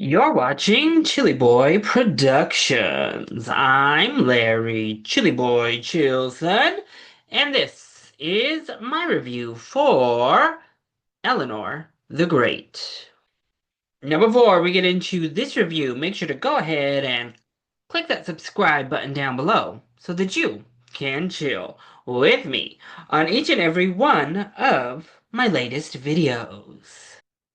You're watching ChillyBoy Productions. I'm Larry ChillyBoy Chilson, and this is my review for Eleanor the Great. Now, before we get into this review, make sure to go ahead and click that subscribe button down below so that you can chill with me on each and every one of my latest videos.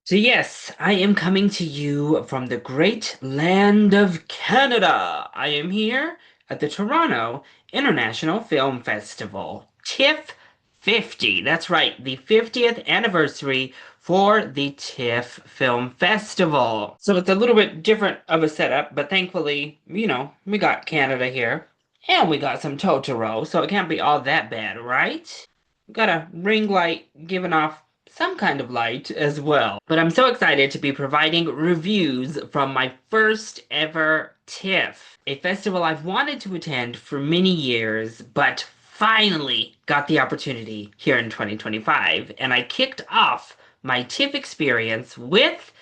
So yes, I am coming to you from the great land of Canada. I am here at the Toronto International Film Festival, TIFF 50. That's right, the 50th anniversary for the TIFF Film Festival. So it's a little bit different of a setup, but thankfully, we got Canada here. And we got some Totoro, so it can't be all that bad, right? We got a ring light giving off some kind of light as well. But I'm so excited to be providing reviews from my first ever TIFF, a festival I've wanted to attend for many years, but finally got the opportunity here in 2025. And I kicked off my TIFF experience with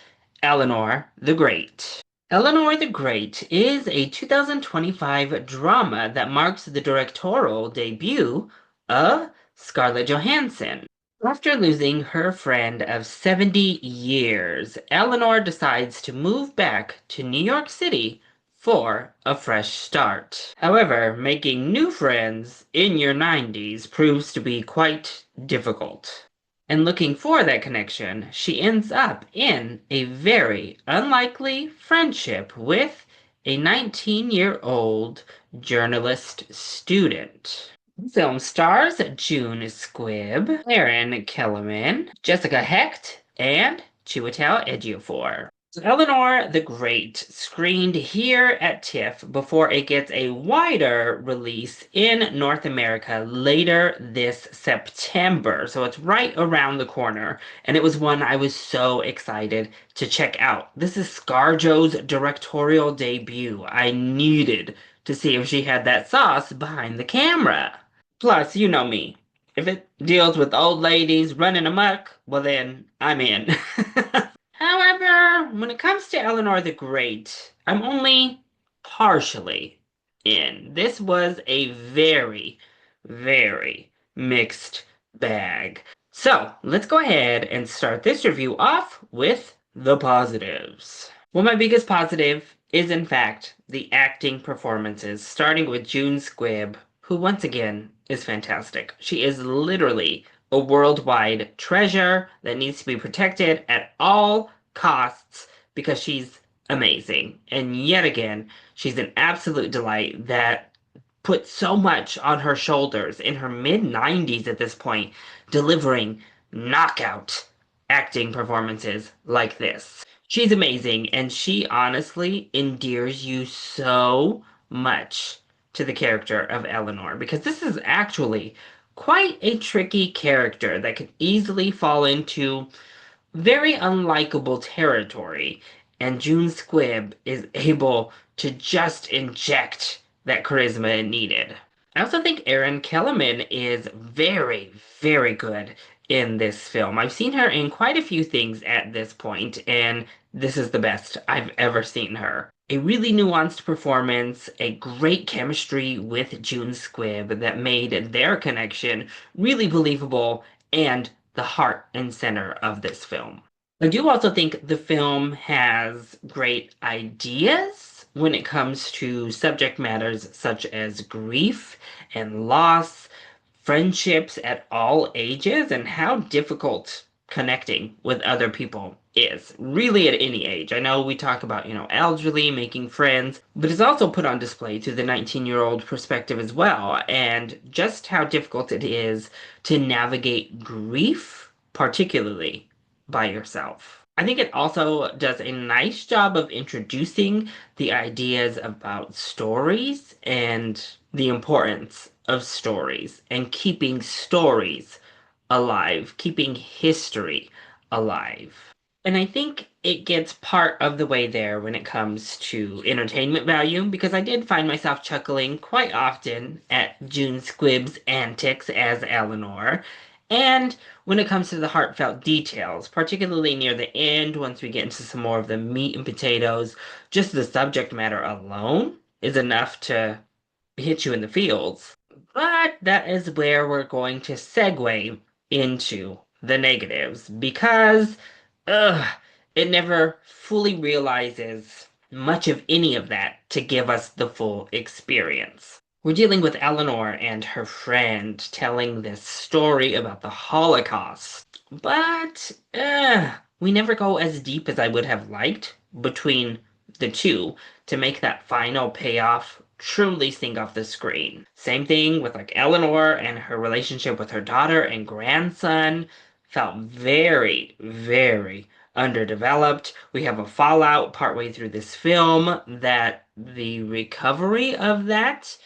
Eleanor the Great. Eleanor the Great is a 2025 drama that marks the directorial debut of Scarlett Johansson. After losing her friend of 70 years, Eleanor decides to move back to New York City for a fresh start. However, making new friends in your 90s proves to be quite difficult. And looking for that connection, she ends up in a very unlikely friendship with a 19-year-old journalist student. Film stars June Squibb, Erin Kellerman, Jessica Hecht, and Chiwetel Ejiofor. Eleanor the Great screened here at TIFF before it gets a wider release in North America later this September. So it's right around the corner, and it was one I was so excited to check out. This is ScarJo's directorial debut. I needed to see if she had that sauce behind the camera. Plus, you know me. If it deals with old ladies running amok, well then, I'm in. However, when it comes to Eleanor the Great, I'm only partially in. This was a very, very mixed bag. So, let's go ahead and start this review off with the positives. Well, my biggest positive is, in fact, the acting performances, starting with June Squibb, who once again is fantastic. She is literally a worldwide treasure that needs to be protected at all costs because she's amazing. And yet again, she's an absolute delight that put so much on her shoulders in her mid 90s at this point, delivering knockout acting performances like this. She's amazing, and she honestly endears you so much to the character of Eleanor because this is actually quite a tricky character that could easily fall into very unlikable territory, and June Squibb is able to just inject that charisma it needed. I also think Erin Kellerman is very, very good in this film. I've seen her in quite a few things at this point, and this is the best I've ever seen her. A really nuanced performance, a great chemistry with June Squibb that made their connection really believable and the heart and center of this film. I do also think the film has great ideas when it comes to subject matters such as grief and loss, friendships at all ages, and how difficult connecting with other people is, really at any age. I know we talk about, elderly making friends, but it's also put on display through the 19-year-old perspective as well, and just how difficult it is to navigate grief, particularly by yourself. I think it also does a nice job of introducing the ideas about stories and the importance of stories and keeping stories alive, keeping history alive. And I think it gets part of the way there when it comes to entertainment value because I did find myself chuckling quite often at June Squibb's antics as Eleanor. And when it comes to the heartfelt details, particularly near the end, once we get into some more of the meat and potatoes, just the subject matter alone is enough to hit you in the feels. But that is where we're going to segue into the negatives because ugh, it never fully realizes much of any of that to give us the full experience. We're dealing with Eleanor and her friend telling this story about the Holocaust, but we never go as deep as I would have liked between the two to make that final payoff truly sink off the screen. Same thing with like Eleanor and her relationship with her daughter and grandson felt very, very underdeveloped. We have a fallout partway through this film that the recovery of that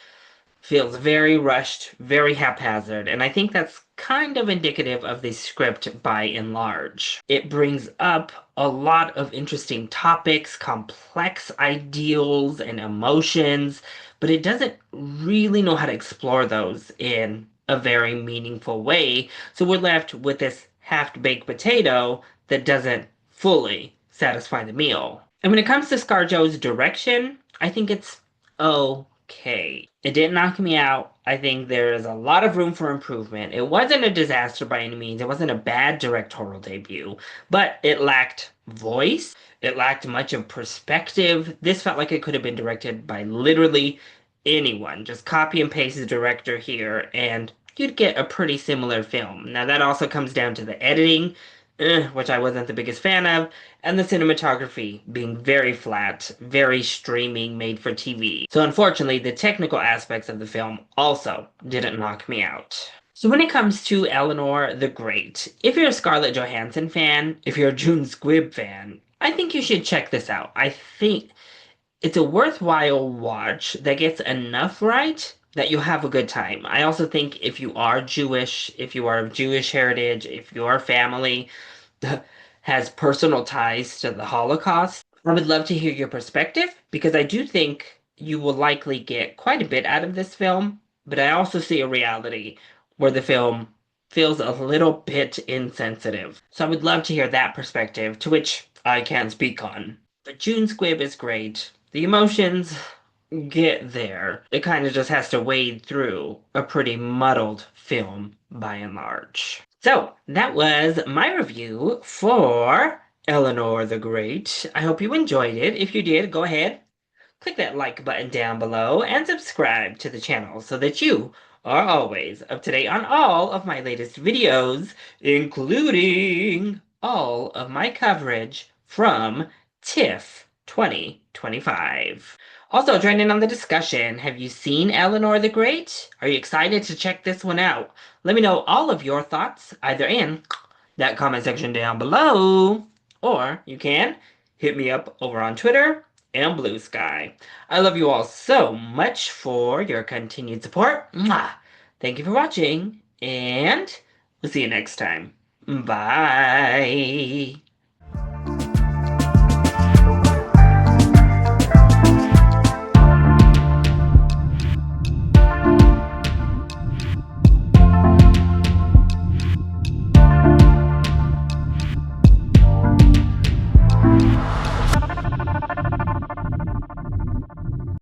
feels very rushed, very haphazard, and I think that's kind of indicative of the script by and large. It brings up a lot of interesting topics, complex ideals, and emotions, but it doesn't really know how to explore those in a very meaningful way. So we're left with this half-baked potato that doesn't fully satisfy the meal. And when it comes to ScarJo's direction, I think it's okay. It didn't knock me out. I think there's a lot of room for improvement. It wasn't a disaster by any means. It wasn't a bad directorial debut, but it lacked voice. It lacked much of perspective. This felt like it could have been directed by literally anyone. Just copy and paste the director here, and you'd get a pretty similar film. Now, that also comes down to the editing, which I wasn't the biggest fan of, and the cinematography being very flat, very streaming, made for TV. So unfortunately, the technical aspects of the film also didn't knock me out. So when it comes to Eleanor the Great, if you're a Scarlett Johansson fan, if you're a June Squibb fan, I think you should check this out. I think it's a worthwhile watch that gets enough right that you'll have a good time. I also think if you are Jewish, if you are of Jewish heritage, if your family has personal ties to the Holocaust, I would love to hear your perspective because I do think you will likely get quite a bit out of this film, but I also see a reality where the film feels a little bit insensitive. So I would love to hear that perspective, to which I can't speak on. But June Squibb is great. The emotions get there. It kind of just has to wade through a pretty muddled film by and large. So that was my review for Eleanor the Great. I hope you enjoyed it. If you did, go ahead, click that like button down below and subscribe to the channel so that you are always up to date on all of my latest videos, including all of my coverage from TIFF 2025. Also, join in on the discussion. Have you seen Eleanor the Great? Are you excited to check this one out? Let me know all of your thoughts either in that comment section down below, or you can hit me up over on Twitter and Blue Sky. I love you all so much for your continued support. Mwah! Thank you for watching, and we'll see you next time. Bye.